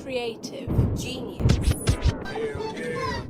creative genius. Hell yeah.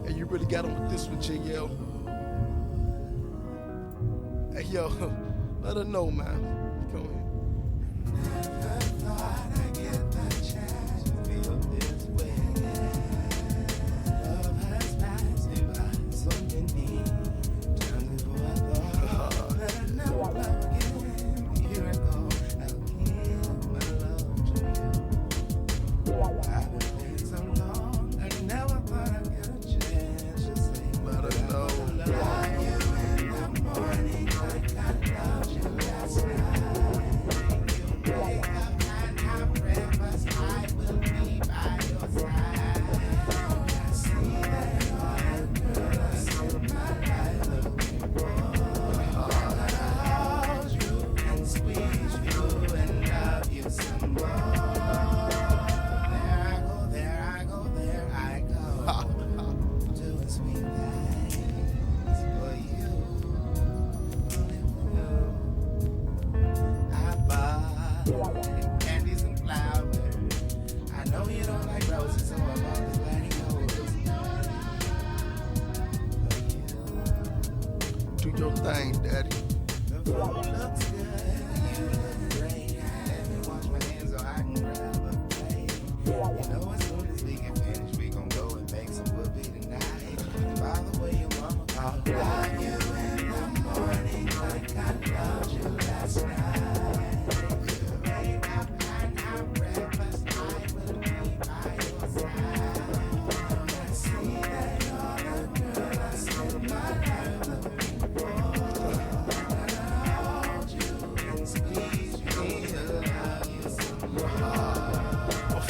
Hey, you really got him with this one, JL. Hey, yo, let her know, man. Come here. Do your thing, daddy.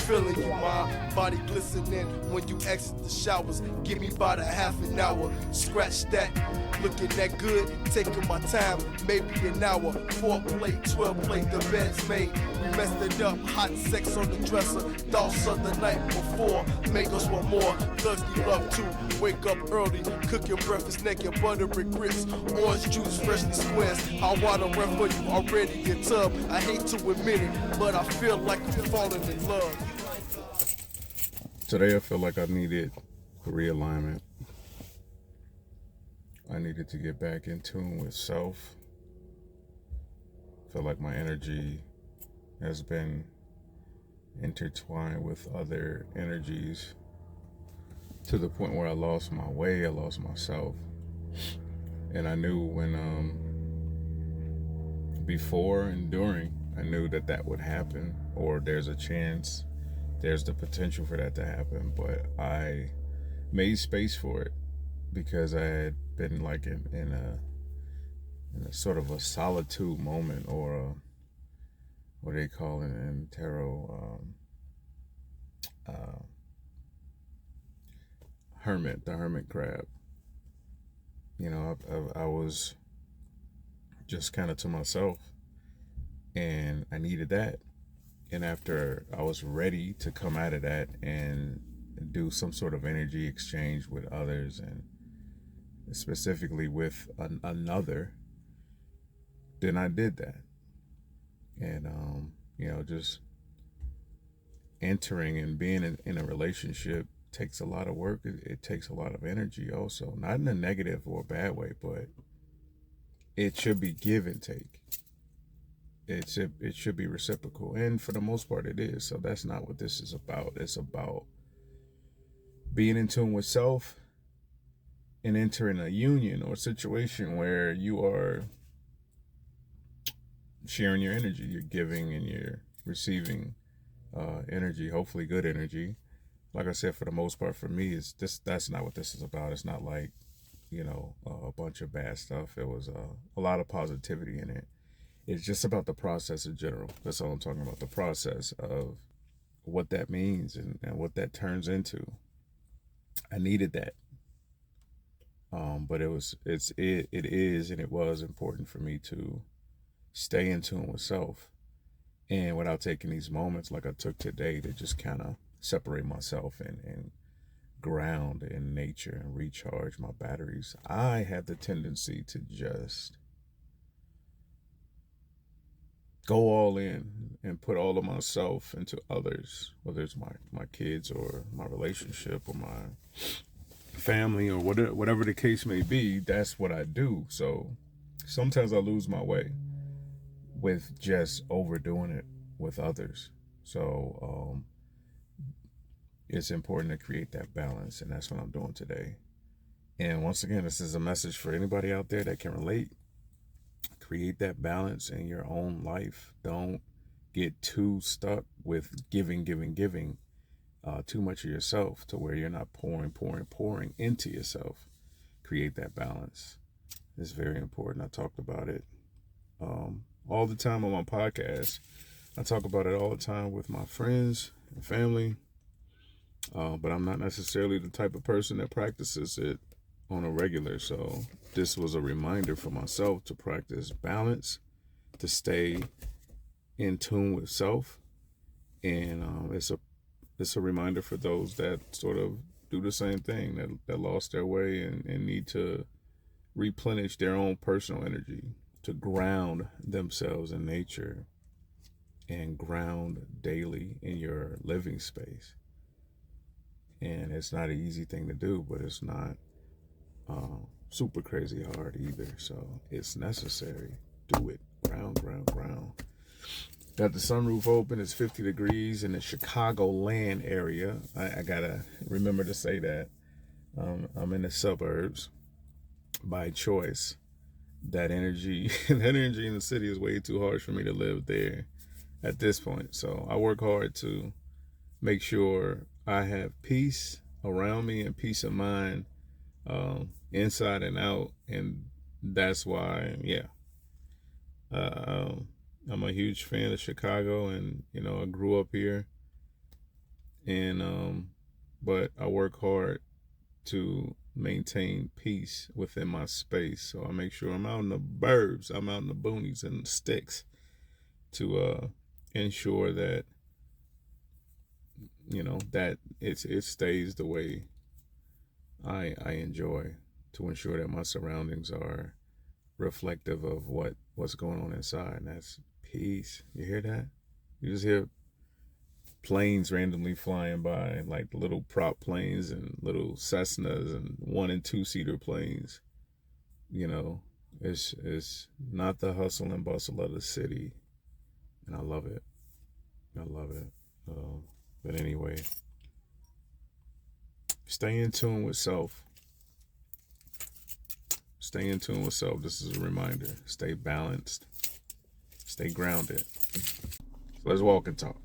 Feeling you, my body glistening when you exit the showers. Give me about a half an hour. Scratch that, looking that good, taking my time, maybe an hour. 4 plate, 12 plate, the bed's made. We messed it up, hot sex on the dresser. Thoughts of the night before, make us want more. Thugs we love to wake up early, cooking breakfast naked, butter and grits, orange juice, freshly squares. I water run for you already in tub. I hate to admit it, but I feel like I'm falling in love. Today I feel like I needed realignment. I needed to get back in tune with self. I feel like my energy has been intertwined with other energies to the point where I lost my way, I lost myself. And I knew when, before and during, I knew that that would happen, or there's a chance, there's the potential for that to happen, but I made space for it because I had been like in a sort of a solitude moment, or what they call it in tarot, the hermit crab. You know, I was just kind of to myself, and I needed that. And after I was ready to come out of that and do some sort of energy exchange with others, and specifically with another, then I did that. And, you know, just entering and being in a relationship takes a lot of work. It takes a lot of energy also, not in a negative or a bad way, but it should be give and take. It should be reciprocal, and for the most part it is. So that's not what this is about. It's about being in tune with self and entering a union or situation where you are sharing your energy, you're giving and you're receiving energy, hopefully good energy. Like I said, for the most part, for me, that's not what this is about. It's not like, a bunch of bad stuff. It was a lot of positivity in it. It's just about the process in general. That's all I'm talking about. The process of what that means and what that turns into. I needed that. But it is, and it was important for me to stay in tune with self. And without taking these moments like I took today to just kind of separate myself and ground in nature and recharge my batteries, I have the tendency to just go all in and put all of myself into others, whether it's my kids or my relationship or my family or whatever the case may be. That's what I do. So sometimes I lose my way with just overdoing it with others. So it's important to create that balance, and that's what I'm doing today. And once again, this is a message for anybody out there that can relate. Create that balance in your own life. Don't get too stuck with giving too much of yourself to where you're not pouring into yourself. Create that balance. It's very important. I talked about it all the time on my podcast. I talk about it all the time with my friends and family, but I'm not necessarily the type of person that practices it on a regular. So this was a reminder for myself to practice balance, to stay in tune with self, and it's a reminder for those that sort of do the same thing, that lost their way and need to replenish their own personal energy, to ground themselves in nature and ground daily in your living space. And it's not an easy thing to do, but it's not super crazy hard either. So it's necessary. Do it. Ground. Got the sunroof open. It's 50 degrees in the Chicagoland area. I gotta remember to say that. I'm in the suburbs by choice. That energy in the city is way too harsh for me to live there at this point. So I work hard to make sure I have peace around me and peace of mind, inside and out. And that's why, I'm a huge fan of Chicago, and I grew up here, and but I work hard to maintain peace within my space. So I make sure I'm out in the burbs, I'm out in the boonies and the sticks to ensure that that it stays the way I enjoy, to ensure that my surroundings are reflective of what's going on inside, and that's peace. You hear that? You just hear planes randomly flying by, like little prop planes and little Cessnas and 1- and 2-seater planes. It's not the hustle and bustle of the city, and I love it. But anyway, stay in tune with self. Stay in tune with self. This is a reminder. Stay balanced. Stay grounded. So let's walk and talk.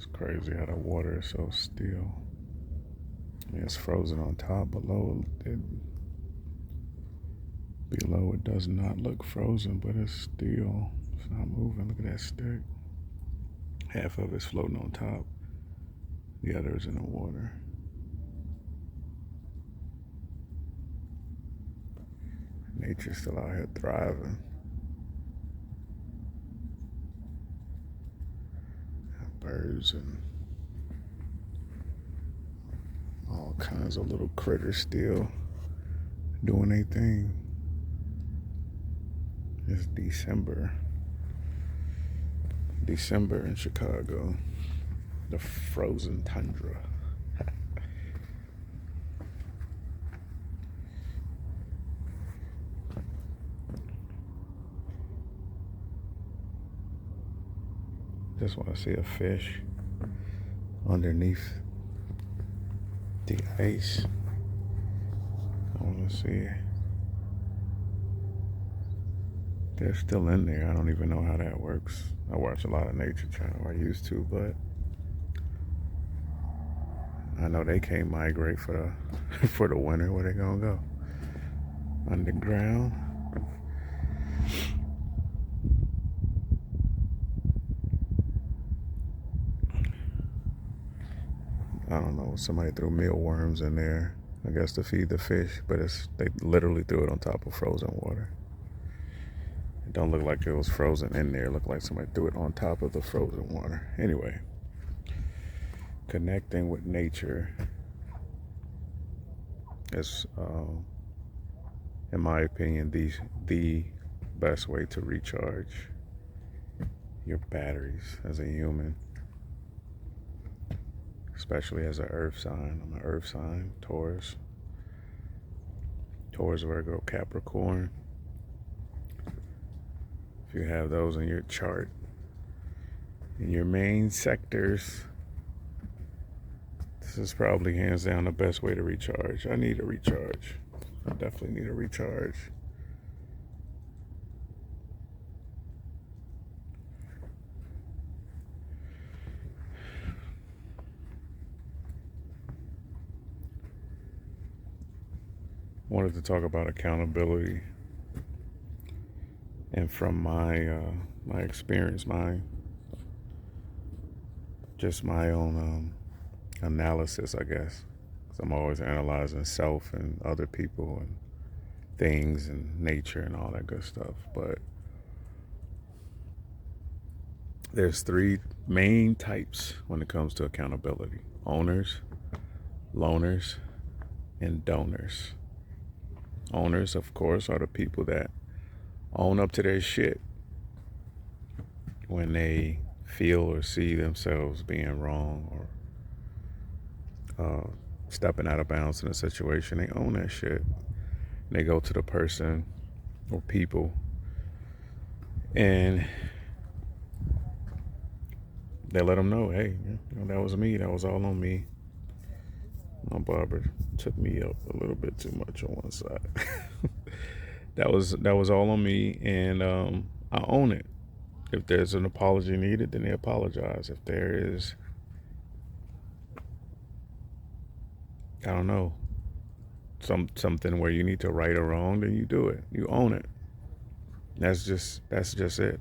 It's crazy how the water is so still. I mean, it's frozen on top. Below it does not look frozen, but it's still. It's not moving. Look at that stick. Half of it's floating on top. The other is in the water. Nature's still out here thriving. Birds and all kinds of little critters still doing their thing. It's December in Chicago. The frozen tundra. Just want to see a fish underneath the ice. I want to see. They're still in there. I don't even know how that works. I watch a lot of Nature Channel. I used to, but I know they can't migrate for the winter. Where they gonna go? Underground. I don't know. Somebody threw mealworms in there, I guess, to feed the fish, but they literally threw it on top of frozen water. It don't look like it was frozen in there. It looked like somebody threw it on top of the frozen water. Anyway, connecting with nature is, in my opinion, the best way to recharge your batteries as a human. Especially as an earth sign. I'm an earth sign, Taurus. Taurus, Virgo, Capricorn. If you have those in your chart, in your main sectors, this is probably hands down the best way to recharge. I need a recharge. I definitely need a recharge. Wanted to talk about accountability, and from my experience, my own analysis, I guess. 'Cause I'm always analyzing self and other people and things and nature and all that good stuff. But there's three main types when it comes to accountability: owners, loners, and donors. Owners, of course, are the people that own up to their shit when they feel or see themselves being wrong or stepping out of bounds in a situation. They own that shit. And they go to the person or people and they let them know, hey, that was me. That was all on me. My barber took me up a little bit too much on one side. That was all on me, and I own it. If there's an apology needed, then they apologize. If there is, I don't know, something where you need to right or wrong, then you do it. You own it. That's just it.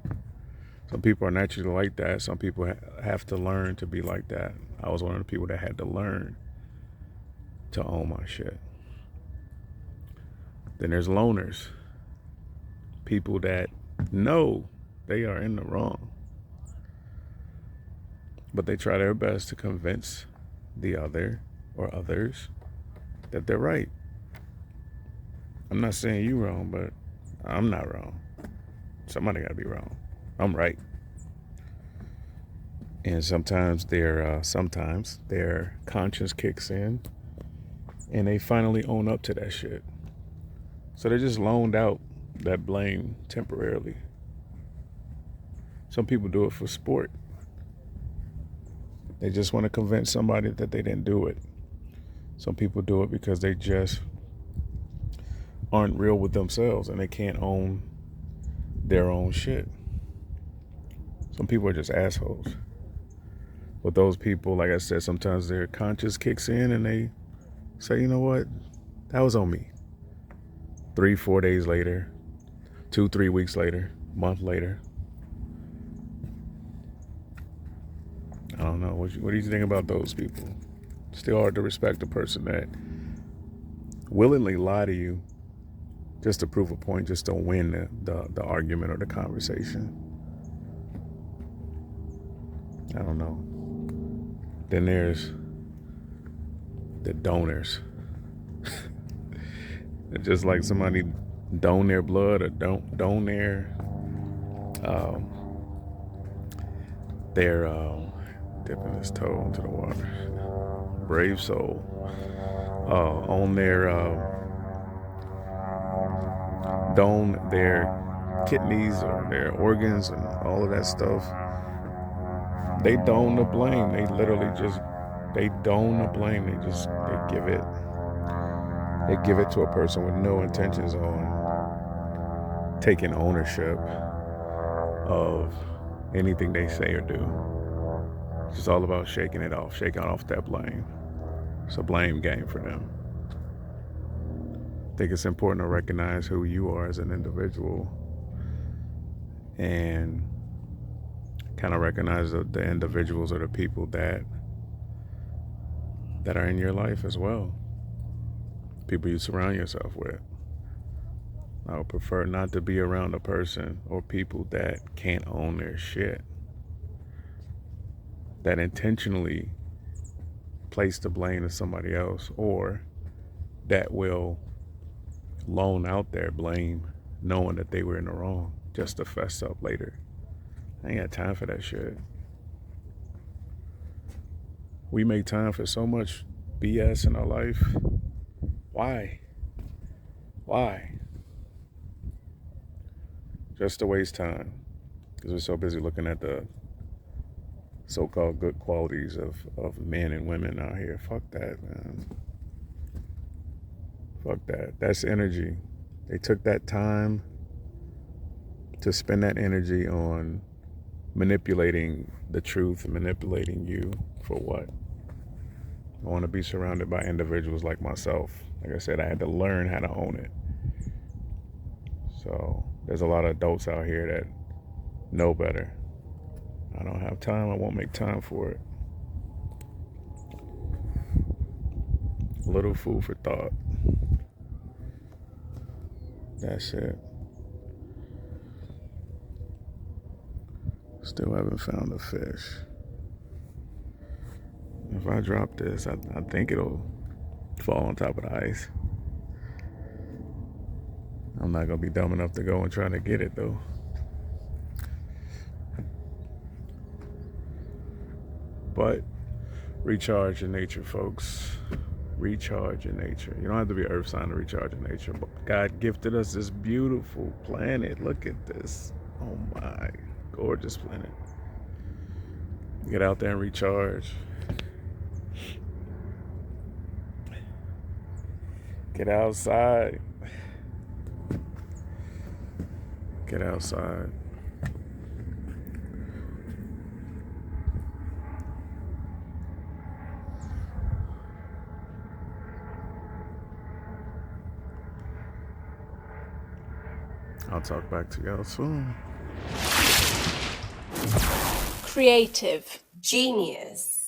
Some people are naturally like that. Some people have to learn to be like that. I was one of the people that had to learn to own my shit. Then there's loners. People that know they are in the wrong, but they try their best to convince the other or others that they're right. I'm not saying you wrong, but I'm not wrong. Somebody gotta be wrong. I'm right. And sometimes their conscience kicks in and they finally own up to that shit. So they just loaned out that blame temporarily. Some people do it for sport. They just want to convince somebody that they didn't do it. Some people do it because they just aren't real with themselves and they can't own their own shit. Some people are just assholes. But those people, like I said, sometimes their conscience kicks in and they say, you know what, that was on me. 3-4 days later, 2-3 weeks later, month later. I don't know. What do you think about those people? Still hard to respect a person that willingly lie to you just to prove a point, just to win the argument or the conversation. I don't know. Then there's the donors. Just like somebody don their blood or don their dipping his toe into the water. Brave soul. On their don their kidneys or their organs and all of that stuff. They don the blame. They literally just don the blame. They give it to a person with no intentions on taking ownership of anything they say or do. It's just all about shaking off that blame. It's a blame game for them. I think it's important to recognize who you are as an individual and kind of recognize the individuals or the people that are in your life as well. People you surround yourself with. I would prefer not to be around a person or people that can't own their shit, that intentionally place the blame to somebody else, or that will loan out their blame knowing that they were in the wrong just to fess up later. I ain't got time for that shit. We make time for so much BS in our life. Why? Just to waste time. Because we're so busy looking at the so-called good qualities of men and women out here. Fuck that, man. Fuck that. That's energy. They took that time to spend that energy on manipulating the truth and manipulating you for what? I want to be surrounded by individuals like myself. Like I said, I had to learn how to own it. So there's a lot of adults out here that know better. I don't have time. I won't make time for it. A little food for thought. That's it. Still haven't found a fish. If I drop this, I think it'll fall on top of the ice. I'm not gonna be dumb enough to go and try to get it though. But recharge in nature, folks. Recharge in nature. You don't have to be an earth sign to recharge in nature. But God gifted us this beautiful planet. Look at this. Oh my, gorgeous planet. Get out there and recharge. Get outside. Get outside. I'll talk back to y'all soon. Creative genius.